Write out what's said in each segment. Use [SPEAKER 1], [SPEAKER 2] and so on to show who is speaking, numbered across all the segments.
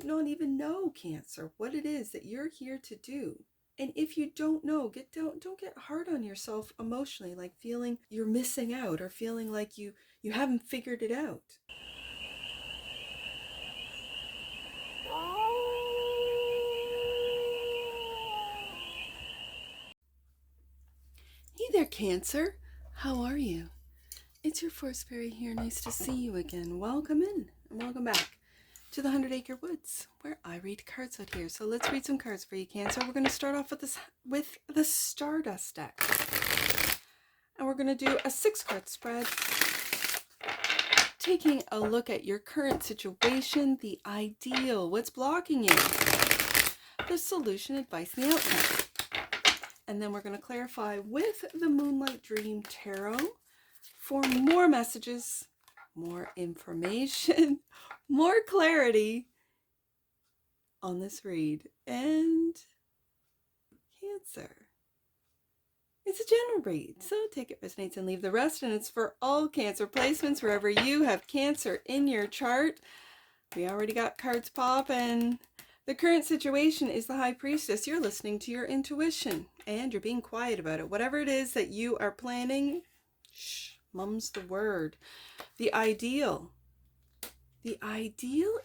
[SPEAKER 1] not even know, Cancer, what it is that you're here to do. And if you don't know, don't get hard on yourself emotionally, like feeling you're missing out or feeling like you haven't figured it out. Hey there, Cancer. How are you? It's your Forest Fairy here. Nice to see you again. Welcome in and welcome back to the 100 Acre Woods, where I read cards out here. So let's read some cards for you, Cancer. We're going to start off with the Stardust deck. And we're going to do a 6-card spread, taking a look at your current situation, the ideal, what's blocking you, the solution, advice, and the outcome. And then we're going to clarify with the Moonlight Dream Tarot for more messages, more information, more clarity on this read. And Cancer, it's a general read, so take it resonates and leave the rest. And it's for all Cancer placements, wherever you have Cancer in your chart. We already got cards popping. The current situation is the High Priestess. You're listening to your intuition and you're being quiet about it. Whatever it is that you are planning, shh, mum's the word. The ideal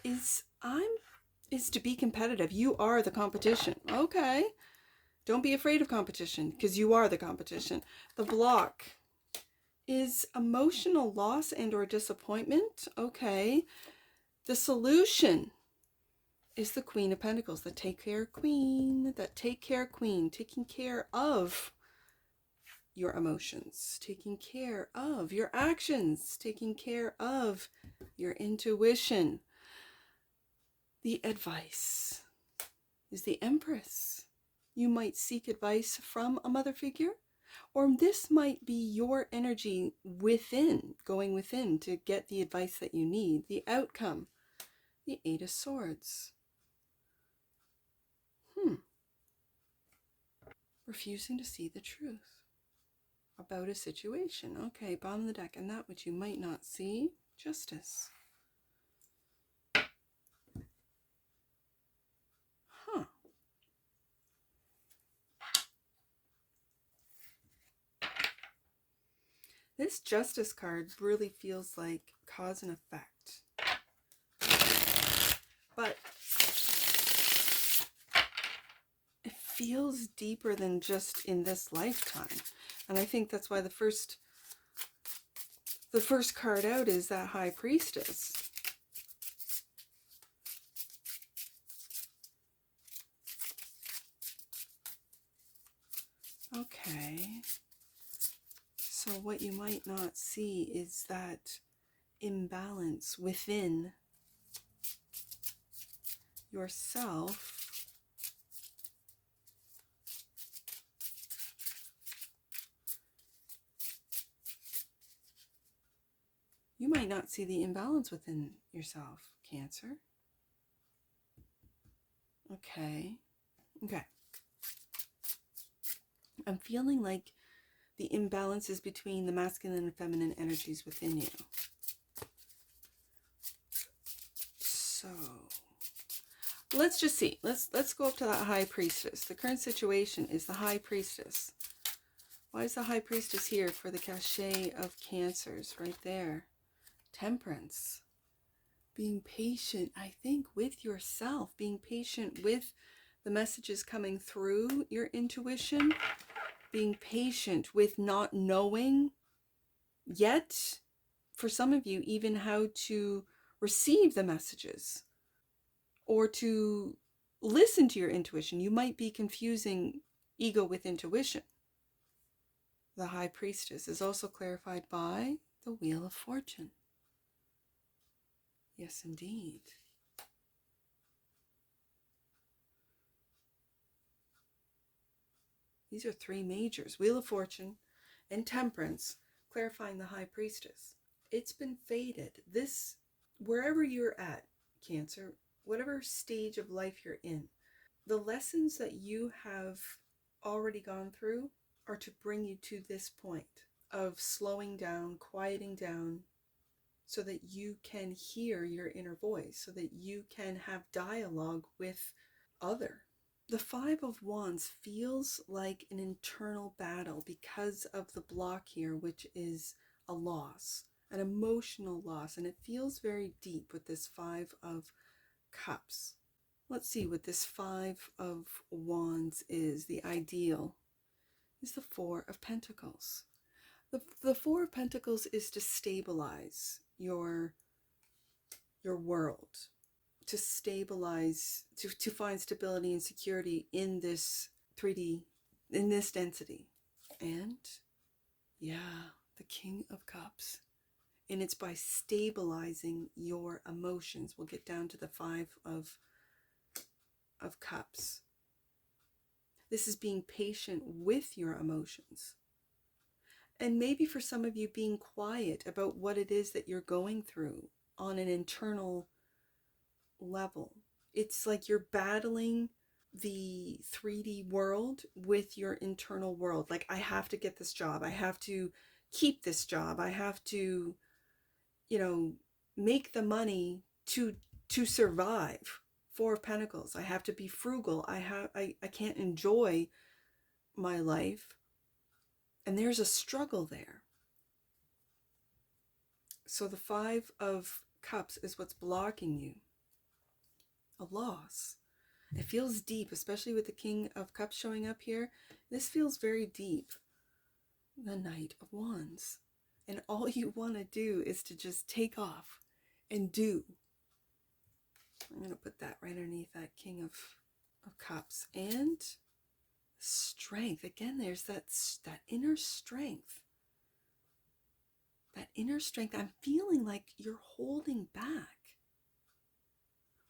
[SPEAKER 1] is to be competitive. You are the competition. Okay. Don't be afraid of competition, because you are the competition. The block is emotional loss and or disappointment. Okay. The solution is the Queen of Pentacles, the take care queen, taking care of your emotions, taking care of your actions, taking care of your intuition. The advice is the Empress. You might seek advice from a mother figure, or this might be your energy going within to get the advice that you need. The outcome, the Eight of Swords. Refusing to see the truth about a situation. Okay, bottom of the deck. And that which you might not see, Justice. This Justice card really feels like cause and effect. But it feels deeper than just in this lifetime. And I think that's why the first card out is that High Priestess. Okay. So what you might not see is that imbalance within yourself. You might not see the imbalance within yourself, Cancer. Okay. I'm feeling like the imbalance is between the masculine and feminine energies within you. So let's just see. Let's go up to that High Priestess. The current situation is the High Priestess. Why is the High Priestess here for the cachet of Cancers right there? Temperance. Being patient, I think, with yourself. Being patient with the messages coming through your intuition. Being patient with not knowing yet, for some of you, even how to receive the messages or to listen to your intuition. You might be confusing ego with intuition. The High Priestess is also clarified by the Wheel of Fortune. Yes, indeed. These are 3 majors, Wheel of Fortune and Temperance, clarifying the High Priestess. It's been fated. This, wherever you're at, Cancer, whatever stage of life you're in, the lessons that you have already gone through are to bring you to this point of slowing down, quieting down, so that you can hear your inner voice, so that you can have dialogue with other. The Five of Wands feels like an internal battle because of the block here, which is a loss, an emotional loss, and it feels very deep with this Five of Cups. Let's see what this Five of Wands is. The ideal is the Four of Pentacles. The Four of Pentacles is to stabilize your world, to stabilize, to find stability and security in this 3D, in this density. And yeah, the King of Cups. And it's by stabilizing your emotions. We'll get down to the Five of Cups. This is being patient with your emotions. And maybe for some of you, being quiet about what it is that you're going through on an internal level. It's like you're battling the 3D world with your internal world. Like, I have to get this job. I have to keep this job. I have to, make the money to survive. Four of Pentacles. I have to be frugal. I can't enjoy my life. And there's a struggle there. So the Five of Cups is what's blocking you. A loss. It feels deep, especially with the King of Cups showing up here. This feels very deep. The Knight of Wands. And all you want to do is to just take off and do. I'm going to put that right underneath that King of Cups. And strength. Again, there's that inner strength. That inner strength. I'm feeling like you're holding back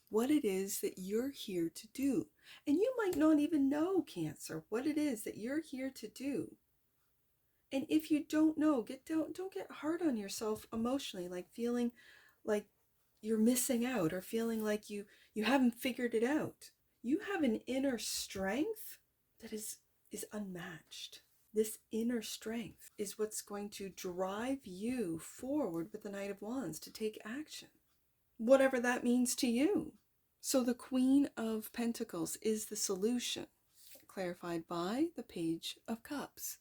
[SPEAKER 1] what it is that you're here to do. And you might not even know, Cancer, what it is that you're here to do. And if you don't know, don't get hard on yourself emotionally, like feeling like you're missing out or feeling like you haven't figured it out. You have an inner strength that is unmatched. This inner strength is what's going to drive you forward with the Knight of Wands to take action, whatever that means to you. So the Queen of Pentacles is the solution, clarified by the Page of Cups.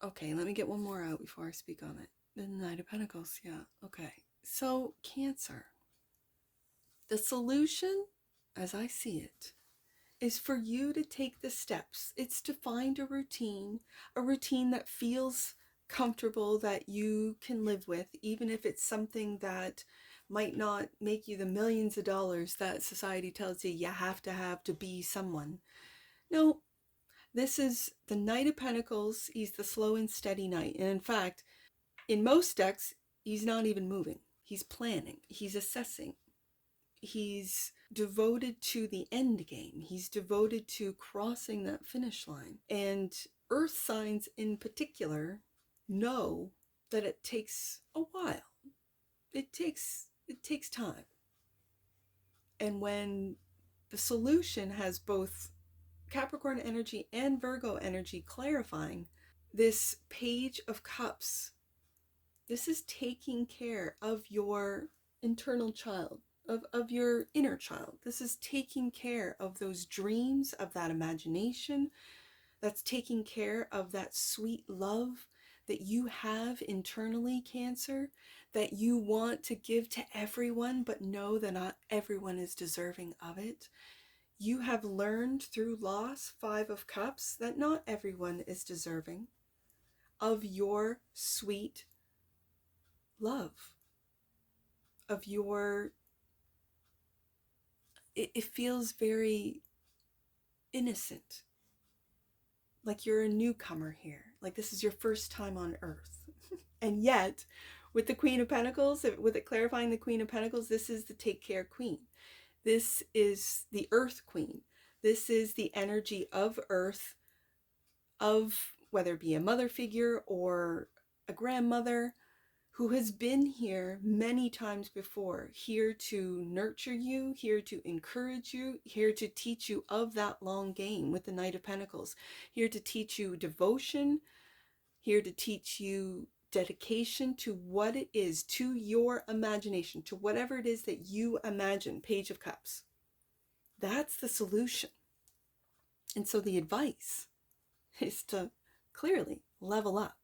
[SPEAKER 1] Okay, let me get one more out before I speak on it. The Knight of Pentacles, yeah, okay. So Cancer, the solution, as I see it, is for you to take the steps. It's to find a routine that feels comfortable, that you can live with, even if it's something that might not make you the millions of dollars that society tells you have to be someone. No, this is the Knight of Pentacles. He's the slow and steady knight. And in fact, in most decks, he's not even moving. He's planning. He's assessing. He's devoted to the end game. He's devoted to crossing that finish line. And earth signs in particular know that it takes a while. It takes time. And when the solution has both Capricorn energy and Virgo energy clarifying, this Page of Cups, this is taking care of your internal child, of your inner child. This is taking care of those dreams, of that imagination. That's taking care of that sweet love that you have internally, Cancer, that you want to give to everyone, but know that not everyone is deserving of it. You have learned through loss, Five of Cups, that not everyone is deserving of your sweet love, of your, it feels very innocent, like you're a newcomer here, like this is your first time on earth. And yet, with the Queen of Pentacles, with it clarifying the Queen of Pentacles, this is the take care queen. This is the Earth Queen. This is the energy of Earth, of whether it be a mother figure or a grandmother, who has been here many times before, here to nurture you, here to encourage you, here to teach you of that long game with the Knight of Pentacles, here to teach you devotion, here to teach you dedication to what it is, to your imagination, to whatever it is that you imagine. Page of Cups. That's the solution. And so the advice is to clearly level up,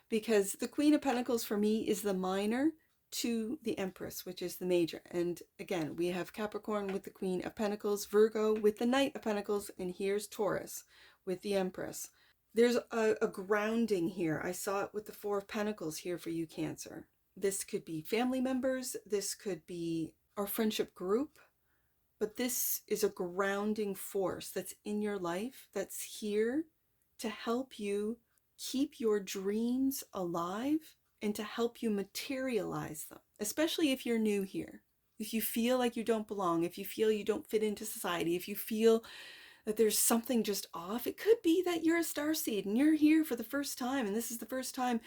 [SPEAKER 1] because the Queen of Pentacles for me is the minor to the Empress, which is the major. And again, we have Capricorn with the Queen of Pentacles, Virgo with the Knight of Pentacles, and here's Taurus with the Empress. There's a grounding here. I saw it with the Four of Pentacles here for you, Cancer. This could be family members. This could be our friendship group. But this is a grounding force that's in your life, that's here to help you keep your dreams alive and to help you materialize them, especially if you're new here. If you feel like you don't belong, if you feel you don't fit into society, if you feel that there's something just off, it could be that you're a starseed and you're here for the first time, and this is the first time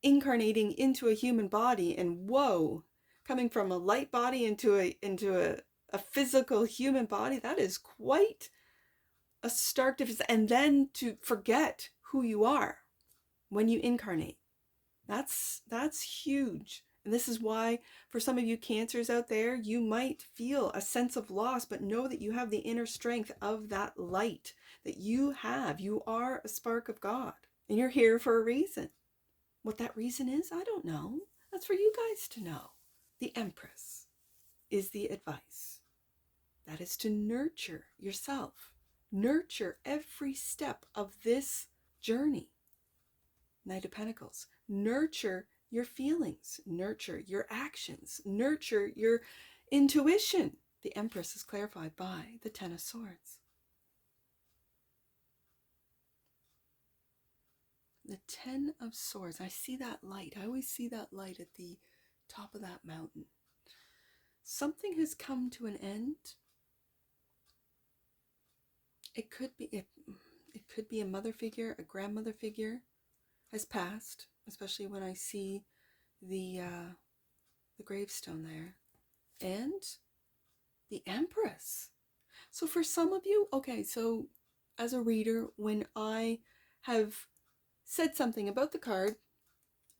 [SPEAKER 1] incarnating into a human body, and whoa, coming from a light body into a physical human body, that is quite a stark difference. And then to forget who you are when you incarnate, that's huge. And this is why for some of you Cancers out there, you might feel a sense of loss, but know that you have the inner strength of that light that you have. You are a spark of God, and you're here for a reason. What that reason is, I don't know. That's for you guys to know. The Empress is the advice. That is to nurture yourself. Nurture every step of this journey. Knight of Pentacles. Nurture your feelings. Nurture your actions. Nurture your intuition. The Empress is clarified by the Ten of Swords. The Ten of Swords. I see that light. I always see that light at the top of that mountain. Something has come to an end. It could be a mother figure, a grandmother figure has passed, especially when I see the gravestone there. And the Empress. So for some of you, okay, so as a reader, when I have said something about the card,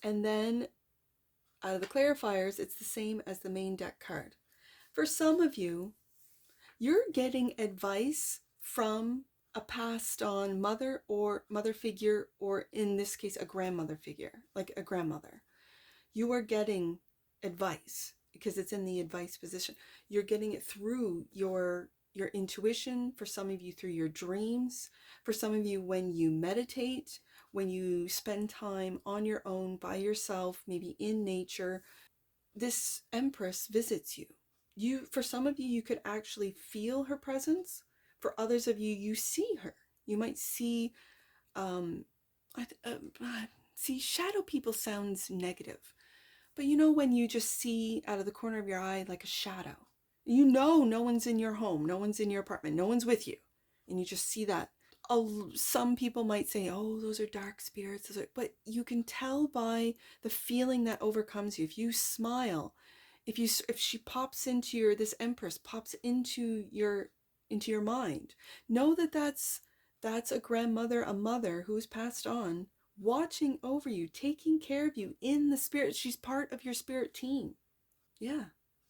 [SPEAKER 1] and then out of the clarifiers, it's the same as the main deck card. For some of you, you're getting advice from a passed on mother or mother figure, or in this case, a grandmother figure, like a grandmother. You are getting advice because it's in the advice position. You're getting it through your intuition, for some of you through your dreams, for some of you when you meditate, when you spend time on your own by yourself, maybe in nature. This Empress visits you. For some of you, you could actually feel her presence. For others of you, you see her. You might see, see, shadow people sounds negative. But you know when you just see out of the corner of your eye like a shadow. You know no one's in your home, no one's in your apartment, no one's with you. And you just see that. Some people might say, oh, those are dark spirits. But you can tell by the feeling that overcomes you. If you smile, if she pops into this Empress pops into your mind, know that that's a grandmother, a mother who's passed on, watching over you, taking care of you in the spirit. She's part of your spirit team. Yeah.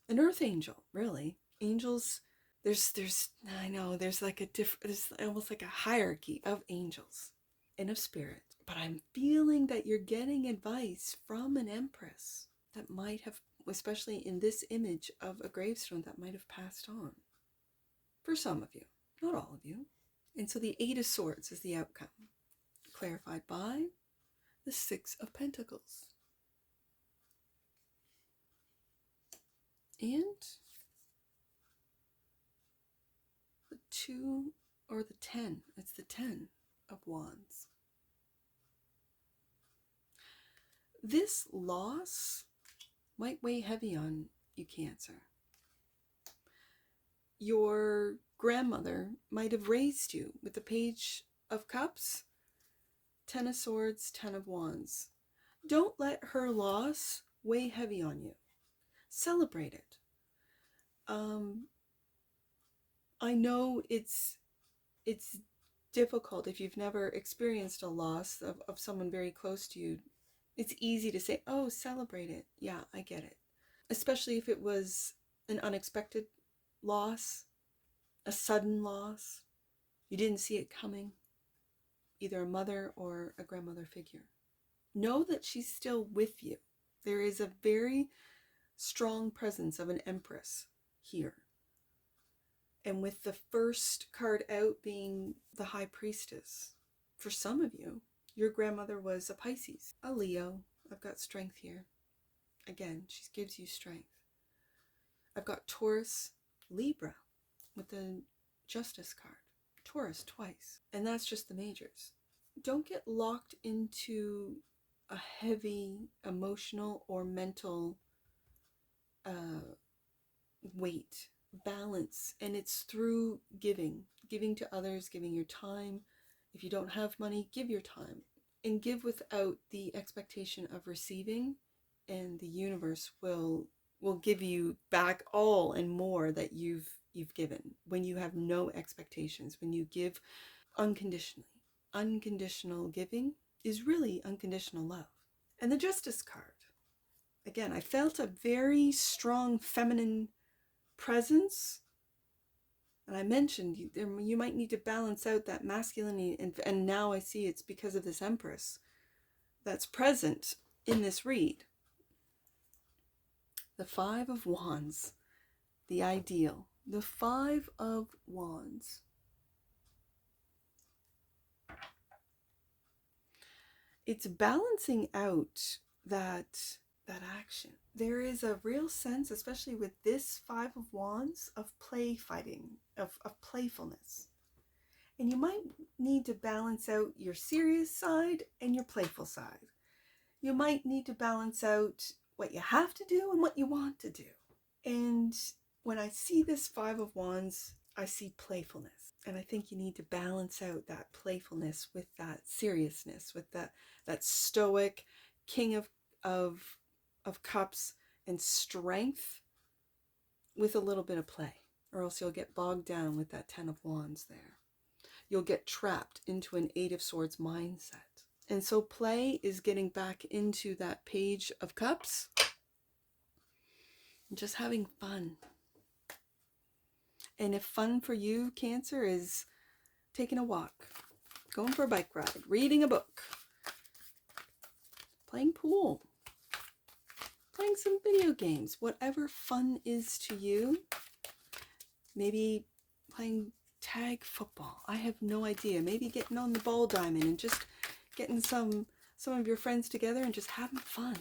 [SPEAKER 1] An earth angel, really. Angels, I know there's like there's almost like a hierarchy of angels and of spirit. But I'm feeling that you're getting advice from an Empress that might have, especially in this image of a gravestone, that might have passed on. For some of you, not all of you. And so the Eight of Swords is the outcome, clarified by the Six of Pentacles. And the 2 or the 10, it's the 10 of Wands. This loss might weigh heavy on you, Cancer. Your grandmother might have raised you with the Page of Cups, 10 of Swords, 10 of Wands. Don't let her loss weigh heavy on you. Celebrate it. I know it's difficult if you've never experienced a loss of someone very close to you. It's easy to say, oh, celebrate it. Yeah, I get it. Especially if it was an unexpected loss, a sudden loss. You didn't see it coming, either a mother or a grandmother figure. Know that she's still with you. There is a very strong presence of an empress here. And with the first card out being the high priestess, for some of you, your grandmother was a Pisces, a Leo. I've got strength here. Again, she gives you strength. I've got Taurus, Libra with the Justice card. Taurus twice. And that's just the majors. Don't get locked into a heavy emotional or mental weight. Balance. And it's through giving to others, giving your time. If you don't have money, give your time, and give without the expectation of receiving, and the universe will give you back all and more that you've given when you have no expectations, when you give unconditionally. Unconditional giving is really unconditional love. And the Justice card, again, I felt a very strong feminine presence. And I mentioned you might need to balance out that masculinity, and now I see it's because of this Empress that's present in this read. The Five of Wands, the ideal. The Five of Wands. It's balancing out that action. There is a real sense, especially with this Five of Wands, of play fighting, of playfulness. And you might need to balance out your serious side and your playful side. You might need to balance out what you have to do and what you want to do. And when I see this Five of Wands, I see playfulness. And I think you need to balance out that playfulness with that seriousness, with that stoic King of Cups and strength with a little bit of play. Or else you'll get bogged down with that Ten of Wands there. You'll get trapped into an Eight of Swords mindset. And so play is getting back into that Page of Cups and just having fun. And if fun for you, Cancer, is taking a walk, going for a bike ride, reading a book, playing pool, playing some video games, whatever fun is to you, maybe playing tag football. I have no idea. Maybe getting on the ball diamond and just getting some of your friends together and just having fun.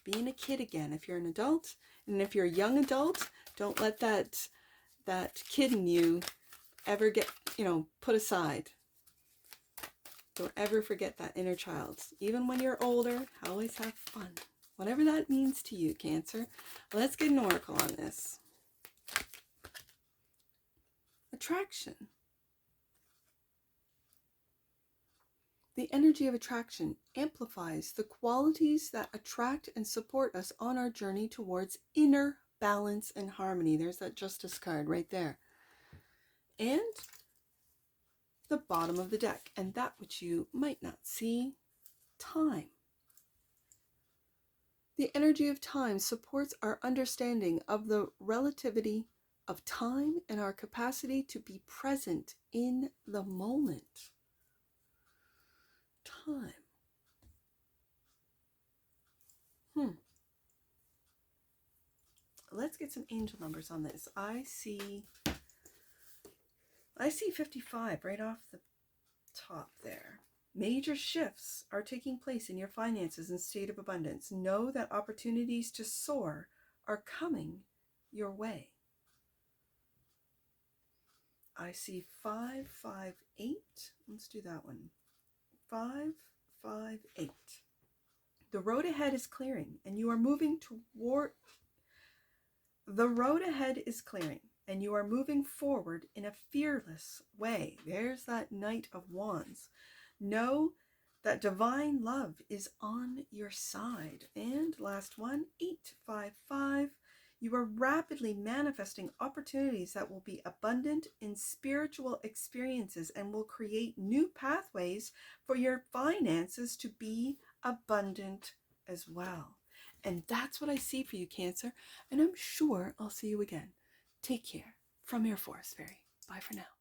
[SPEAKER 1] Being a kid again if you're an adult. And if you're a young adult, don't let that kid in you ever get, put aside. Don't ever forget that inner child. Even when you're older, always have fun. Whatever that means to you, Cancer. Let's get an oracle on this. Attraction. The energy of attraction amplifies the qualities that attract and support us on our journey towards inner balance and harmony. There's that Justice card right there. And the bottom of the deck, and that which you might not see, time. The energy of time supports our understanding of the relativity of time and our capacity to be present in the moment. Time. Let's get some angel numbers on this. I see 55 right off the top there. Major shifts are taking place in your finances and state of abundance. Know that opportunities to soar are coming your way. I see 558. Let's do that one. 558. The road ahead is clearing, and you are moving toward. The road ahead is clearing, and you are moving forward in a fearless way. There's that Knight of Wands. Know that divine love is on your side. And last one, 855. You are rapidly manifesting opportunities that will be abundant in spiritual experiences and will create new pathways for your finances to be abundant as well. And that's what I see for you, Cancer. And I'm sure I'll see you again. Take care. From your Forest Fairy. Bye for now.